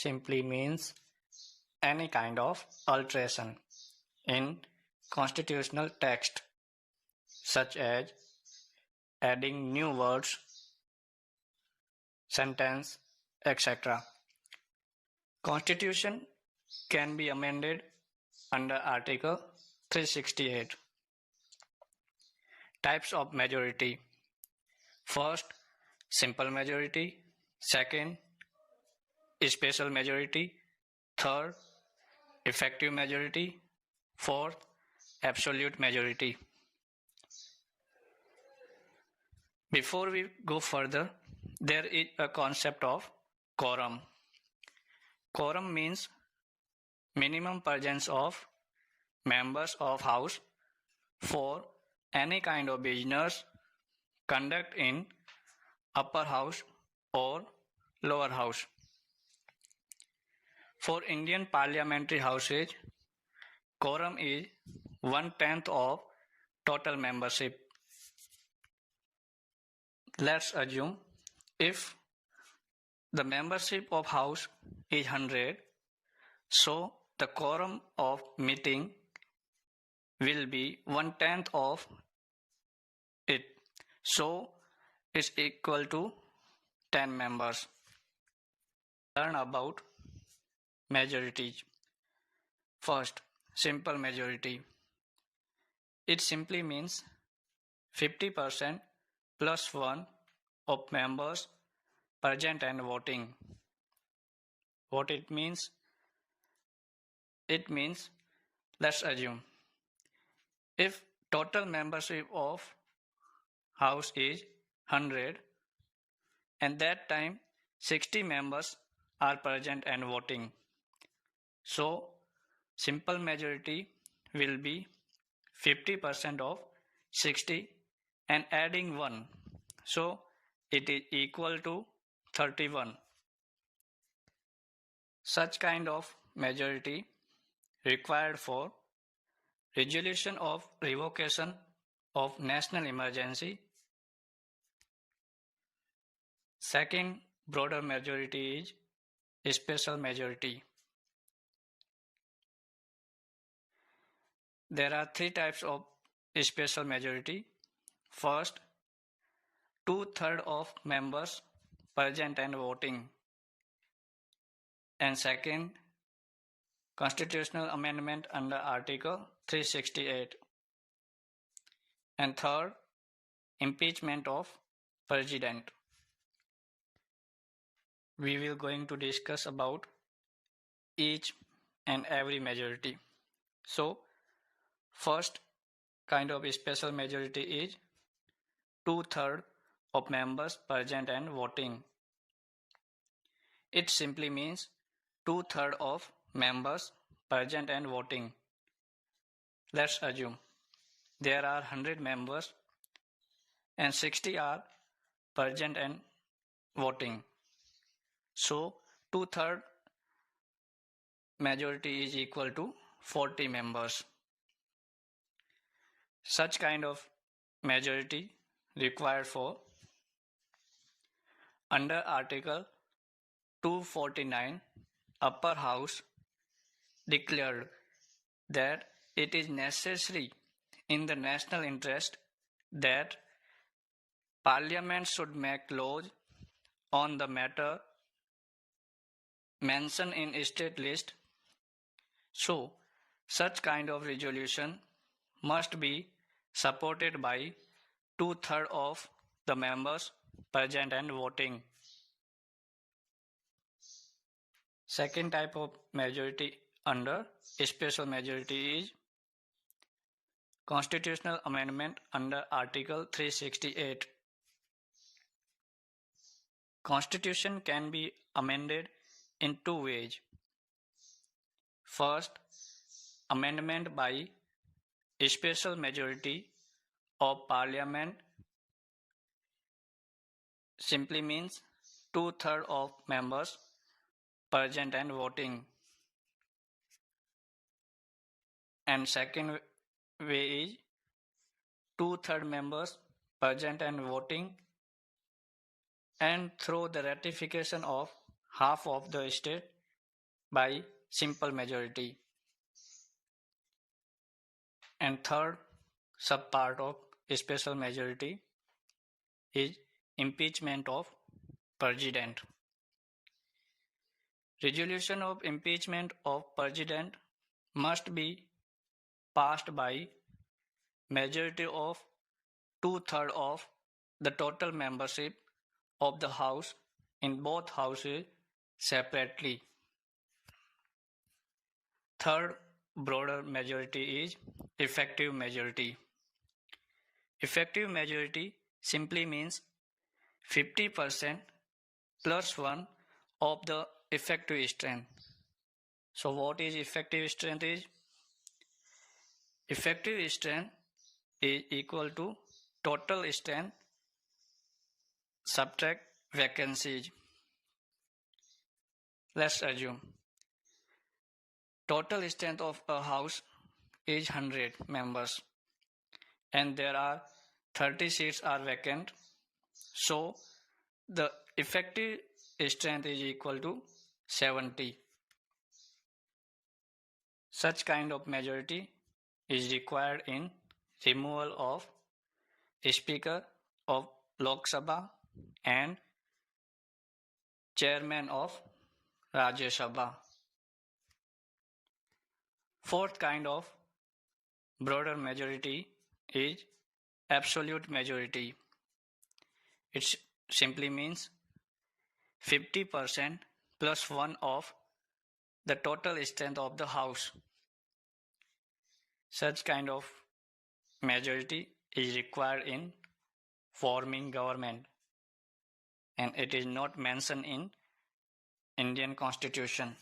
simply means any kind of alteration in constitutional text, such as adding new words, sentence, etc. Constitution can be amended under Article 368. Types of majority. First, simple majority. Second, special majority. Third, effective majority. Fourth, absolute majority. Before we go further, there is a concept of quorum. Quorum means minimum presence of members of House for any kind of business conduct in upper house or lower house. For Indian parliamentary houses, quorum is 1/10 of total membership. Let's assume if the membership of house is 100, so the quorum of meeting will be 1/10 of it. So it's equal to 10 members. Learn about majorities. First, simple majority. It simply means 50% plus 1 of members present and voting. What it means? It means, let's assume, if total membership of house is 100 and that time 60 members are present and voting. So simple majority will be 50% of 60 and adding 1. So it is equal to 31. Such kind of majority required for resolution of revocation of national emergency. Second broader majority is special majority. There are 3 types of special majority. First, 2/3 of members present and voting. And second, constitutional amendment under Article 368. And third, impeachment of president. We will going to discuss about each and every majority. So, first kind of special majority is 2/3 of members present and voting. It simply means 2/3 of members present and voting. Let's assume there are 100 members and 60 are present and voting. So 2/3 majority is equal to 40 members. Such kind of majority required for under Article 249, Upper House declared that it is necessary in the national interest that Parliament should make laws on the matter mentioned in state list. So, such kind of resolution must be supported by 2/3 of the members present and voting. Second type of majority under special majority is constitutional amendment under Article 368. Constitution can be amended in 2 ways. First, amendment by a special majority of Parliament simply means 2/3 of members present and voting. And second way is 2/3 members present and voting, and through the ratification of half of the state by simple majority. And third subpart of special majority is impeachment of president. Resolution of impeachment of president must be passed by majority of two-thirds of the total membership of the House in both houses separately. Third broader majority is effective majority. Effective majority simply means 50% plus 1 of the effective strength. So what is effective strength is? Effective strength is equal to total strength subtract vacancies. Let's assume total strength of a house is 100 members and there are 30 seats are vacant. So the effective strength is equal to 70. Such kind of majority is required in removal of Speaker of Lok Sabha and Chairman of Rajya Sabha. Fourth kind of broader majority is absolute majority. It simply means 50% plus 1 of the total strength of the House. Such kind of majority is required in forming government and it is not mentioned in Indian Constitution.